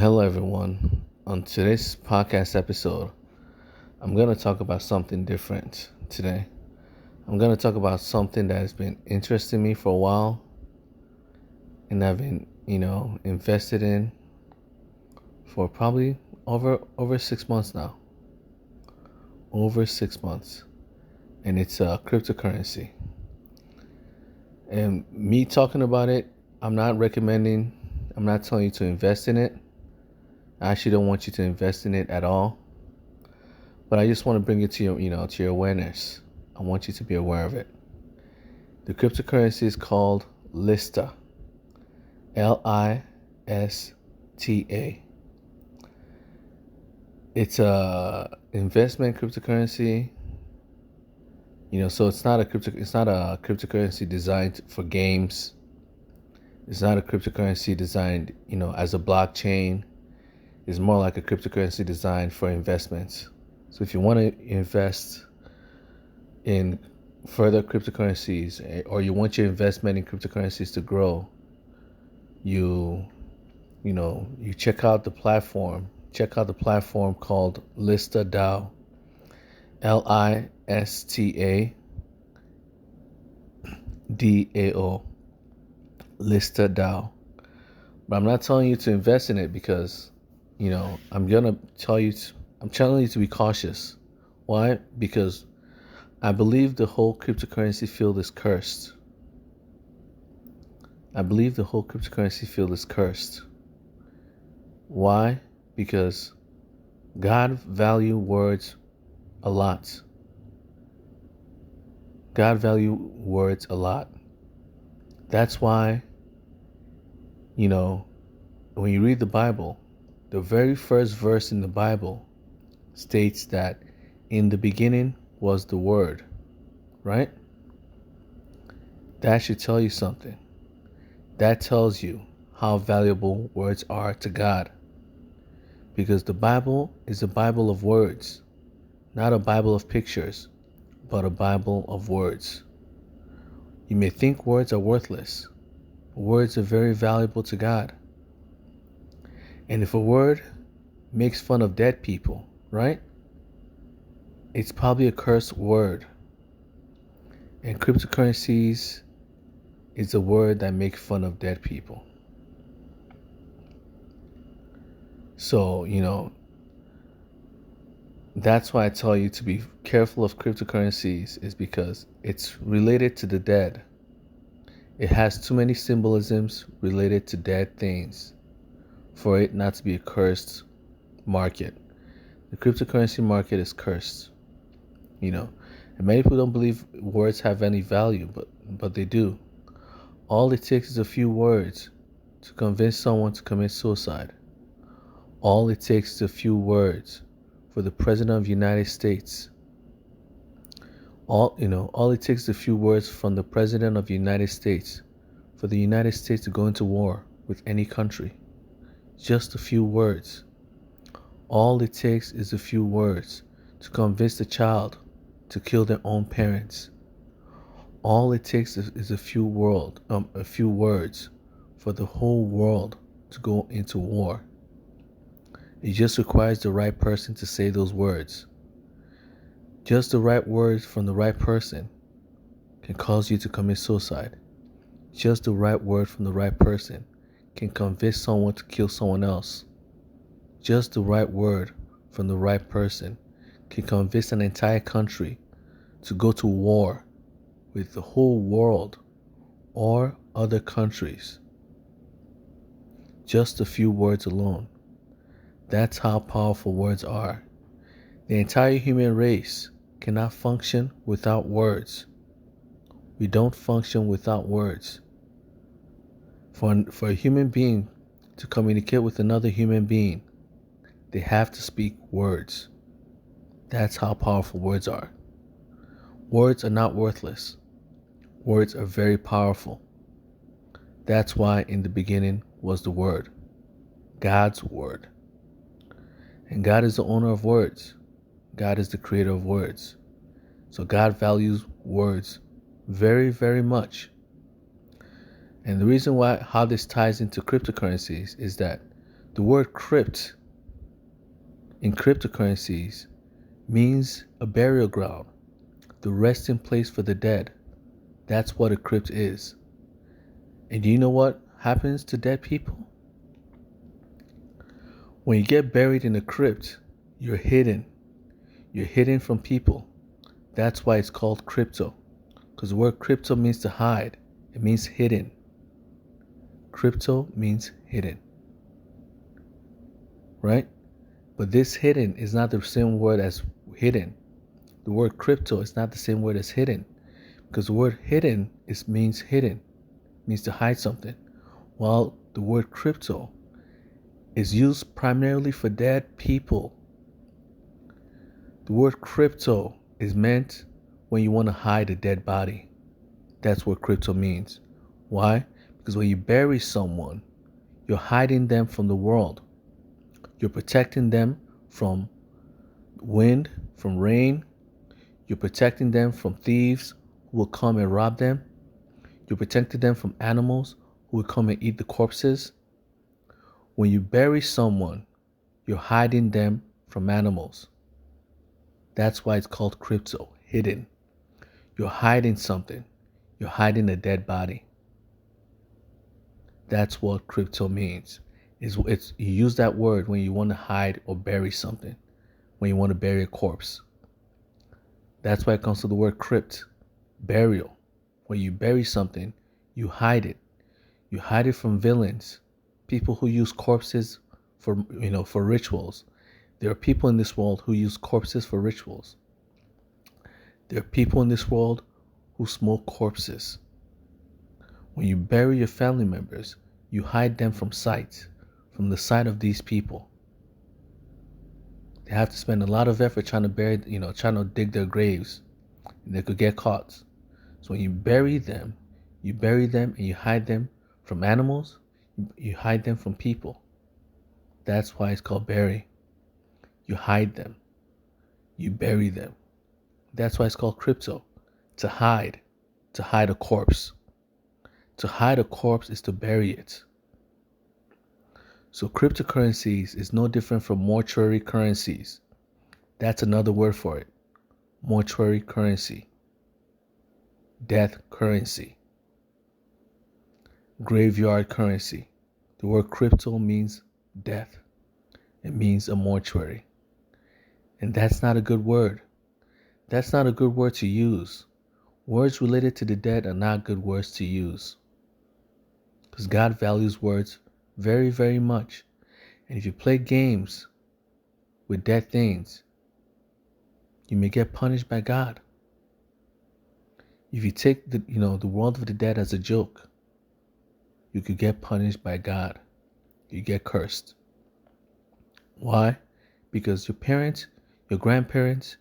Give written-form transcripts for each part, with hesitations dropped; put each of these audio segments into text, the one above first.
Hello, everyone. On today's podcast episode, I'm going to talk about something different today. I'm going to talk about something that has been interesting me for a while and I've been, invested in for probably over 6 months now. Over 6 months. And it's a cryptocurrency. And me talking about it, I'm not telling you to invest in it. I actually don't want you to invest in it at all. But I just want to bring it to your awareness. I want you to be aware of it. The cryptocurrency is called Lista. Lista. It's a investment cryptocurrency. So it's not a cryptocurrency designed for games. It's not a cryptocurrency designed, as a blockchain. It's more like a cryptocurrency designed for investments. So if you want to invest in further cryptocurrencies, or you want your investment in cryptocurrencies to grow, you check out the platform. Check out the platform called Lista Dao. Lista Dao. Lista Dao. But I'm not telling you to invest in it because, I'm telling you to be cautious. Why? Because I believe the whole cryptocurrency field is cursed. Why? Because God values words a lot. That's why, when you read the Bible, the very first verse in the Bible states that in the beginning was the Word, right? That should tell you something. That tells you how valuable words are to God. Because the Bible is a Bible of words, not a Bible of pictures, but a Bible of words. You may think words are worthless. Words are very valuable to God. And if a word makes fun of dead people, right? It's probably a cursed word. And cryptocurrencies is a word that makes fun of dead people. So, that's why I tell you to be careful of cryptocurrencies, is because it's related to the dead. It has too many symbolisms related to dead things for it not to be a cursed market. The cryptocurrency market is cursed, and many people don't believe words have any value, but they do. All it takes is a few words to convince someone to commit suicide. All it takes is a few words for the President of the United States. All it takes is a few words from the President of the United States for the United States to go into war with any country. Just a few words. All it takes is a few words to convince the child to kill their own parents. All it takes is a few words for the whole world to go into war. It just requires the right person to say those words. Just the right words from the right person can cause you to commit suicide. Just the right word from the right person can convince someone to kill someone else. Just the right word from the right person can convince an entire country to go to war with the whole world or other countries. Just a few words alone. That's how powerful words are. The entire human race cannot function without words. We don't function without words. For a human being to communicate with another human being, they have to speak words. That's how powerful words are. Words are not worthless. Words are very powerful. That's why in the beginning was the Word, God's Word. And God is the owner of words. God is the creator of words. So God values words very, very much. And the reason how this ties into cryptocurrencies is that The word crypt in cryptocurrencies means a burial ground, the resting place for the dead. That's what a crypt is. And do you know what happens to dead people? When you get buried in a crypt, you're hidden. You're hidden from people. That's why it's called crypto. Because the word crypto means to hide. It means hidden. Crypto means hidden. Right? But this hidden is not the same word as hidden. The word crypto is not the same word as hidden. Because the word hidden means hidden. Means to hide something. While the word crypto is used primarily for dead people. The word crypto is meant when you want to hide a dead body. That's what crypto means. Why? Because when you bury someone, you're hiding them from the world. You're protecting them from wind, from rain. You're protecting them from thieves who will come and rob them. You're protecting them from animals who will come and eat the corpses. When you bury someone, you're hiding them from animals. That's why it's called crypto, hidden. You're hiding something. You're hiding a dead body. That's what crypto means. You use that word when you want to hide or bury something, when you want to bury a corpse. That's why it comes to the word crypt, burial. When you bury something, you hide it. You hide it from villains, people who use corpses for rituals. There are people in this world who use corpses for rituals. There are people in this world who smoke corpses. When you bury your family members, you hide them from the sight of these people. They have to spend a lot of effort trying to dig their graves, and they could get caught. So when you bury them and you hide them from animals, you hide them from people. That's why it's called bury. You hide them. You bury them. That's why it's called crypto. To hide a corpse. To hide a corpse is to bury it. So cryptocurrencies is no different from mortuary currencies. That's another word for it. Mortuary currency. Death currency. Graveyard currency. The word crypto means death. It means a mortuary. And that's not a good word. That's not a good word to use. Words related to the dead are not good words to use. Because God values words very, very much. And if you play games with dead things, you may get punished by God. If you take the world of the dead as a joke, you could get punished by God. You get cursed. Why? Because your parents, your grandparents,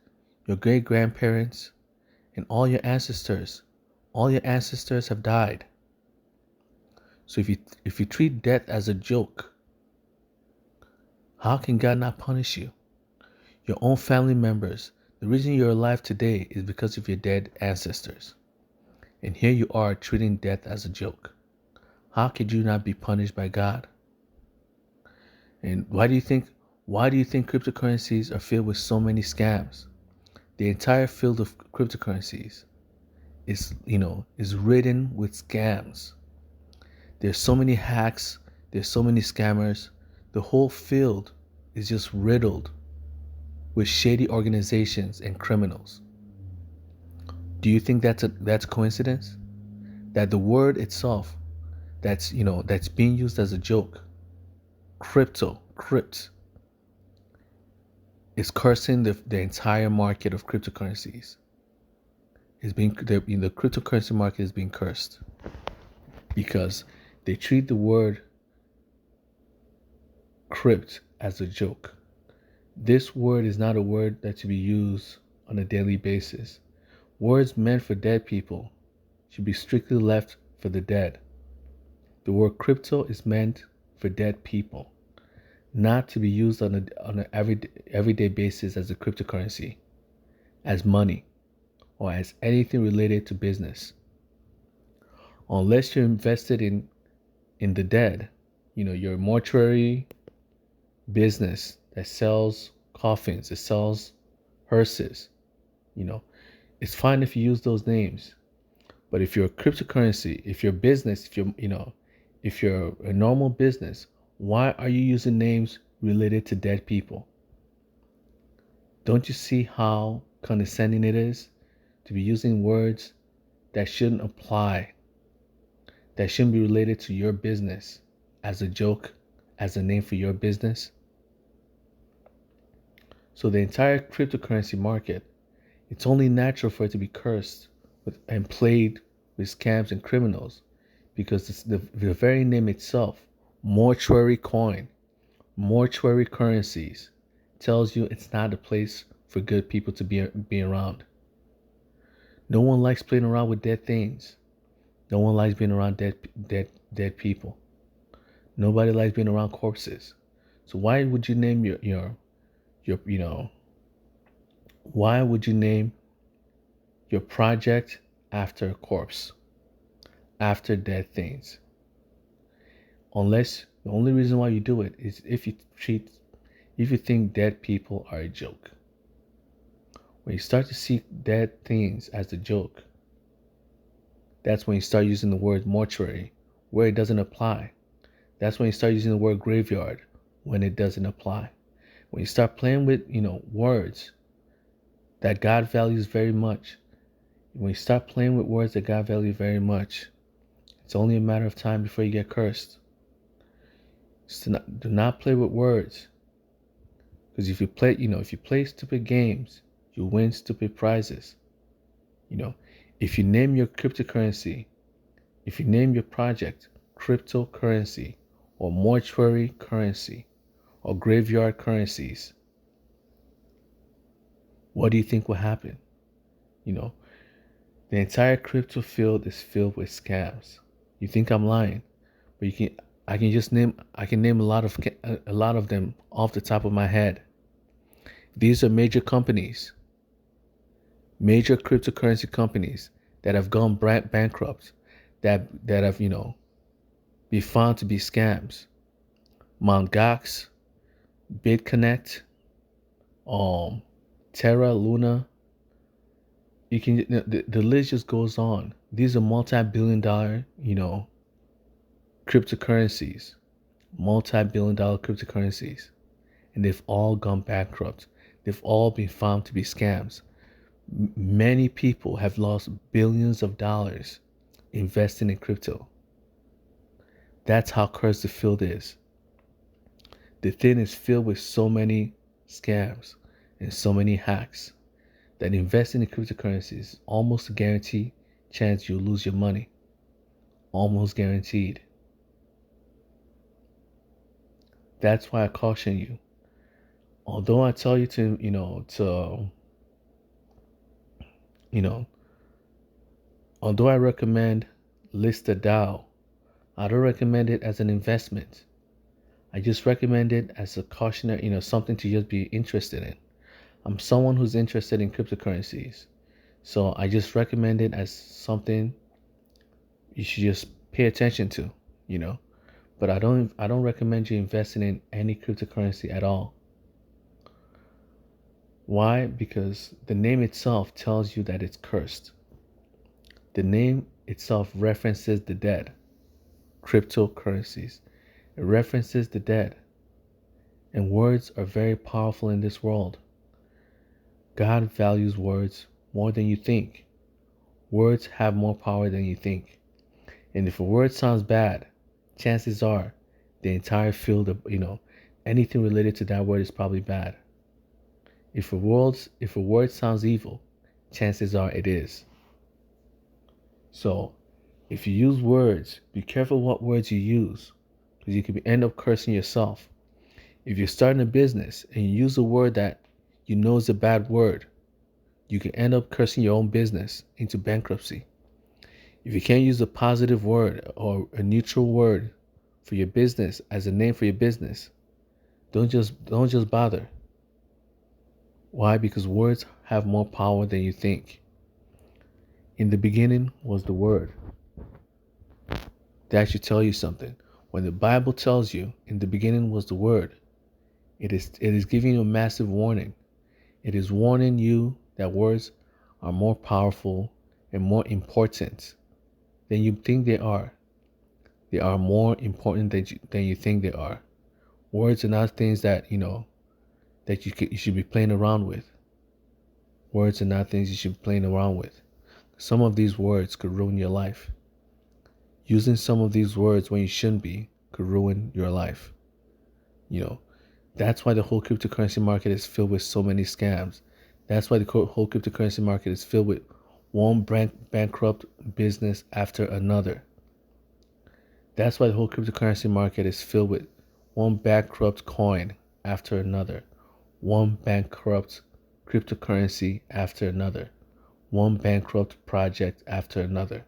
your great-grandparents, and all your ancestors have died. So if you treat death as a joke, how can God not punish you? Your own family members, the reason you're alive today is because of your dead ancestors. And here you are treating death as a joke. How could you not be punished by God? And why do you think cryptocurrencies are filled with so many scams? The entire field of cryptocurrencies is ridden with scams. There's so many hacks, there's so many scammers. The whole field is just riddled with shady organizations and criminals. Do you think that's a coincidence? That the word itself that's being used as a joke, crypt, is cursing the entire market of cryptocurrencies. The cryptocurrency market is being cursed because they treat the word crypt as a joke. This word is not a word that should be used on a daily basis. Words meant for dead people should be strictly left for the dead. The word crypto is meant for dead people, not to be used on an everyday basis as a cryptocurrency, as money, or as anything related to business. Unless you're invested in the dead, your mortuary, business that sells coffins, it sells hearses, you know, it's fine if you use those names. But if you're a cryptocurrency, if you're a business, if you're a normal business, why are you using names related to dead people? Don't you see how condescending it is to be using words that shouldn't apply, that shouldn't be related to your business as a joke, as a name for your business? So the entire cryptocurrency market, it's only natural for it to be cursed and played with scams and criminals, because it's the very name itself, mortuary coin, mortuary currencies, tells you it's not a place for good people to be around. No one likes playing around with dead things. No one likes being around dead people. Nobody likes being around corpses. So why would you name your why would you name your project after a corpse, after dead things? Unless the only reason why you do it is if you think dead people are a joke. When you start to see dead things as a joke, that's when you start using the word mortuary where it doesn't apply. That's when you start using the word graveyard when it doesn't apply. When you start playing with, words that God values very much, when you start playing with words that God values very much, it's only a matter of time before you get cursed. So do not play with words. Because if you play stupid games, you win stupid prizes. If you name your cryptocurrency, if you name your project cryptocurrency or mortuary currency or graveyard currencies, what do you think will happen? The entire crypto field is filled with scams. You think I'm lying, but I can name a lot of them off the top of my head. These are major companies, major cryptocurrency companies that have gone bankrupt, that have been found to be scams. Mt. Gox, BitConnect, Terra Luna. The list just goes on. These are multi-billion-dollar, cryptocurrencies, multi-billion-dollar cryptocurrencies, and they've all gone bankrupt. They've all been found to be scams. Many people have lost billions of dollars investing in crypto. That's how cursed the field is. The thing is filled with so many scams and so many hacks that investing in cryptocurrencies is almost a guaranteed chance you'll lose your money. Almost guaranteed. That's why I caution you. Although I tell you although I recommend Lista Dao, I don't recommend it as an investment. I just recommend it as a cautionary, something to just be interested in. I'm someone who's interested in cryptocurrencies. So I just recommend it as something you should just pay attention to, But I don't recommend you investing in any cryptocurrency at all. Why? Because the name itself tells you that it's cursed. The name itself references the dead. Cryptocurrencies. It references the dead. And words are very powerful in this world. God values words more than you think. Words have more power than you think. And if a word sounds bad, chances are the entire field of, anything related to that word is probably bad. If a word sounds evil, chances are it is. So, if you use words, be careful what words you use, because you could end up cursing yourself. If you're starting a business and you use a word that you know is a bad word, you can end up cursing your own business into bankruptcy. If you can't use a positive word or a neutral word for your business as a name for your business, don't just bother. Why? Because words have more power than you think. In the beginning was the Word. That should tell you something. When the Bible tells you in the beginning was the Word, It is giving you a massive warning. It is warning you that words are more powerful and more important than you think they are. They are more important than you think they are. Words are not things that you should be playing around with. Words are not things you should be playing around with. Some of these words could ruin your life. Using some of these words when you shouldn't be could ruin your life. That's why the whole cryptocurrency market is filled with so many scams. That's why the whole cryptocurrency market is filled with one bankrupt business after another. That's why the whole cryptocurrency market is filled with one bankrupt coin after another, one bankrupt cryptocurrency after another, one bankrupt project after another.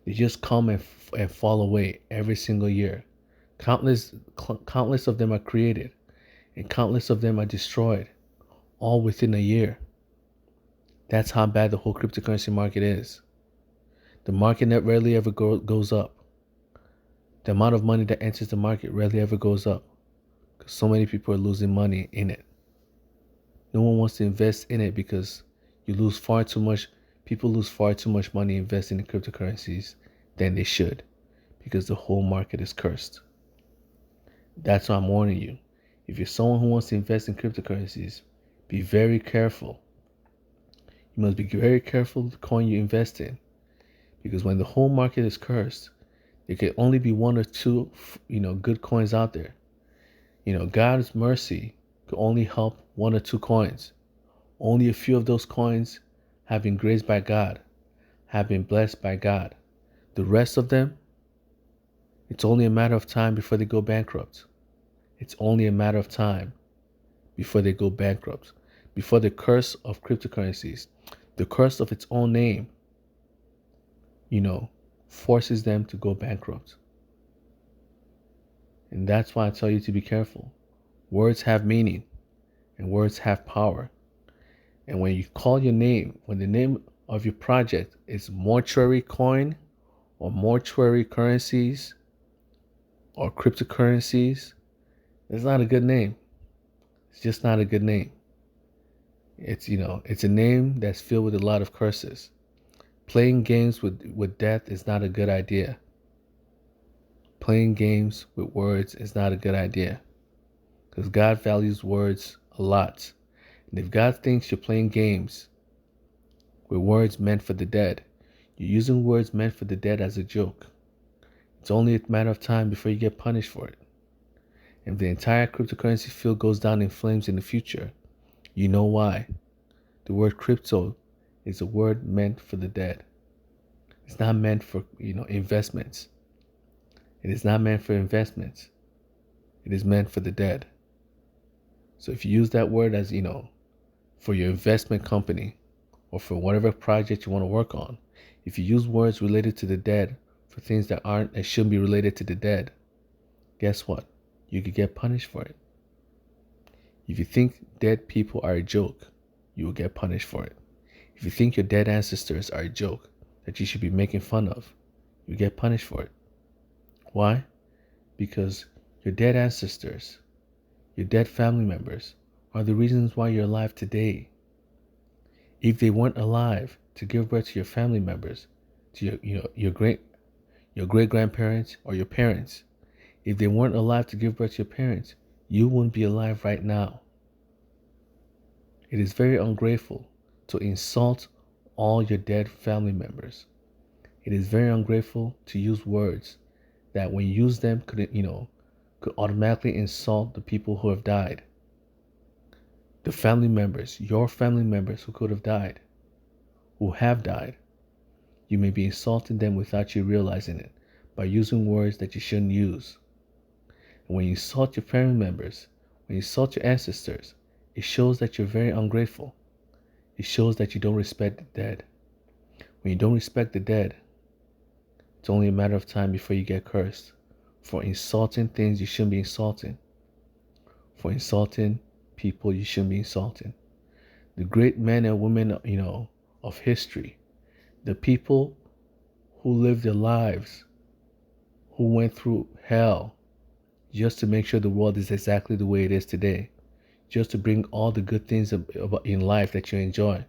They just come and fall away every single year. Countless of them are created, and countless of them are destroyed, all within a year. That's how bad the whole cryptocurrency market is. The market net rarely ever goes up. The amount of money that enters the market rarely ever goes up because so many people are losing money in it. No one wants to invest in it because people lose far too much money investing in cryptocurrencies than they should because the whole market is cursed. That's why I'm warning you. If you're someone who wants to invest in cryptocurrencies, be very careful. You must be very careful with the coin you invest in because when the whole market is cursed, there can only be one or two, good coins out there. God's mercy could only help one or two coins. Only a few of those coins have been graced by God, have been blessed by God. The rest of them, it's only a matter of time before they go bankrupt. It's only a matter of time before they go bankrupt. Before the curse of cryptocurrencies, the curse of its own name, forces them to go bankrupt. And that's why I tell you to be careful. Words have meaning and words have power. And when you call your name, when the name of your project is mortuary coin or mortuary currencies or cryptocurrencies, it's not a good name. It's just not a good name. It's a name that's filled with a lot of curses. Playing games with death is not a good idea. Playing games with words is not a good idea. Because God values words a lot. And if God thinks you're playing games with words meant for the dead, you're using words meant for the dead as a joke. It's only a matter of time before you get punished for it. If the entire cryptocurrency field goes down in flames in the future, you know why. The word crypto is a word meant for the dead. It's not meant for, investments. It is not meant for investments. It is meant for the dead. So if you use that word as, for your investment company or for whatever project you want to work on, if you use words related to the dead for things that shouldn't be related to the dead, guess what? You could get punished for it. If you think dead people are a joke, you will get punished for it. If you think your dead ancestors are a joke that you should be making fun of, you get punished for it. Why? Because your dead ancestors, your dead family members, are the reasons why you're alive today. If they weren't alive to give birth to your family members, to your great grandparents or your parents, if they weren't alive to give birth to your parents, you wouldn't be alive right now. It is very ungrateful to insult all your dead family members. It is very ungrateful to use words that when you use them could automatically insult the people who have died. The family members, your family members who could have died, who have died. You may be insulting them without you realizing it by using words that you shouldn't use. And when you insult your family members, when you insult your ancestors, it shows that you're very ungrateful. It shows that you don't respect the dead. When you don't respect the dead, it's only a matter of time before you get cursed for insulting things you shouldn't be insulting, for insulting people you shouldn't be insulting. The great men and women, of history, the people who lived their lives, who went through hell just to make sure the world is exactly the way it is today. just to bring all the good things about in life that you enjoy.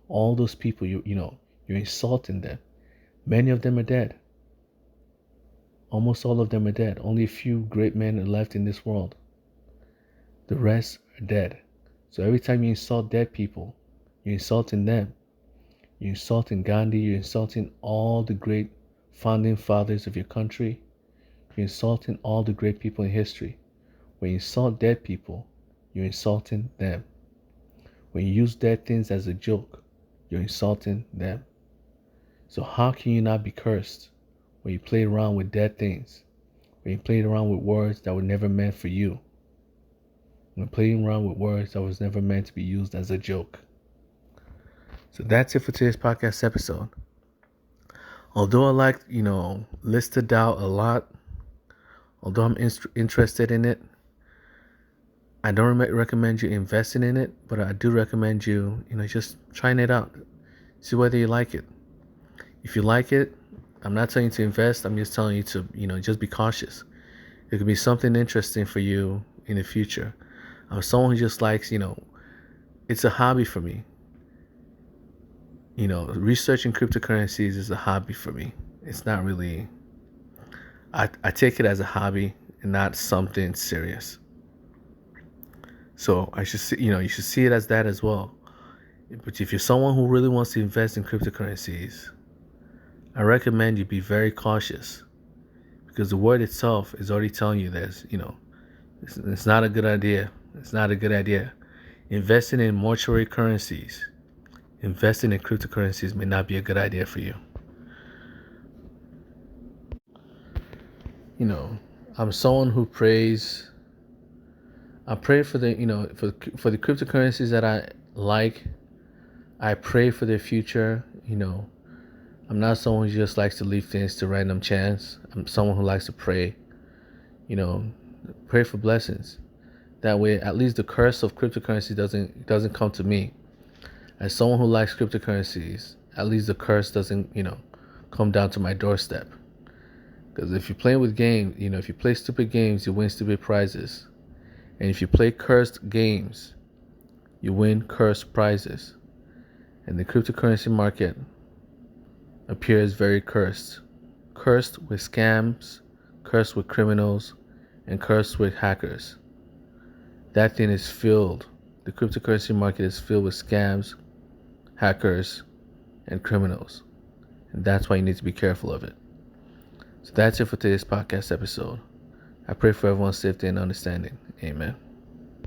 All those people, you're insulting them. Many of them are dead. Almost all of them are dead. Only a few great men are left in this world. The rest are dead. So every time you insult dead people, you're insulting them. You're insulting Gandhi. You're insulting all the great founding fathers of your country. You're insulting all the great people in history. When you insult dead people, you're insulting them. When you use dead things as a joke, you're insulting them. So how can you not be cursed when you play around with dead things? When you play around with words that were never meant for you? When playing around with words that was never meant to be used as a joke. So that's it for today's podcast episode. Although I like, Lista Dao a lot, although I'm interested in it, I don't recommend you investing in it, but I do recommend you, just trying it out. See whether you like it. If you like it, I'm not telling you to invest. I'm just telling you to, just be cautious. It could be something interesting for you in the future. I'm someone who just likes, it's a hobby for me. Researching cryptocurrencies is a hobby for me. It's not really, I take it as a hobby and not something serious. So I should see, you should see it as that as well. But if you're someone who really wants to invest in cryptocurrencies, I recommend you be very cautious, because the word itself is already telling you this, it's not a good idea. It's not a good idea. Investing in mortuary currencies, investing in cryptocurrencies may not be a good idea for you. I'm someone who prays. I pray for the, for the cryptocurrencies that I like. I pray for their future. I'm not someone who just likes to leave things to random chance. I'm someone who likes to pray. Pray for blessings. That way, at least the curse of cryptocurrency doesn't come to me. As someone who likes cryptocurrencies, at least the curse doesn't, come down to my doorstep. Because if you're playing with games, if you play stupid games, you win stupid prizes. And if you play cursed games, you win cursed prizes. And the cryptocurrency market appears very cursed. Cursed with scams, cursed with criminals, and cursed with hackers. That thing is filled. The cryptocurrency market is filled with scams, hackers, and criminals. And that's why you need to be careful of it. So that's it for today's podcast episode. I pray for everyone's safety and understanding. Amen.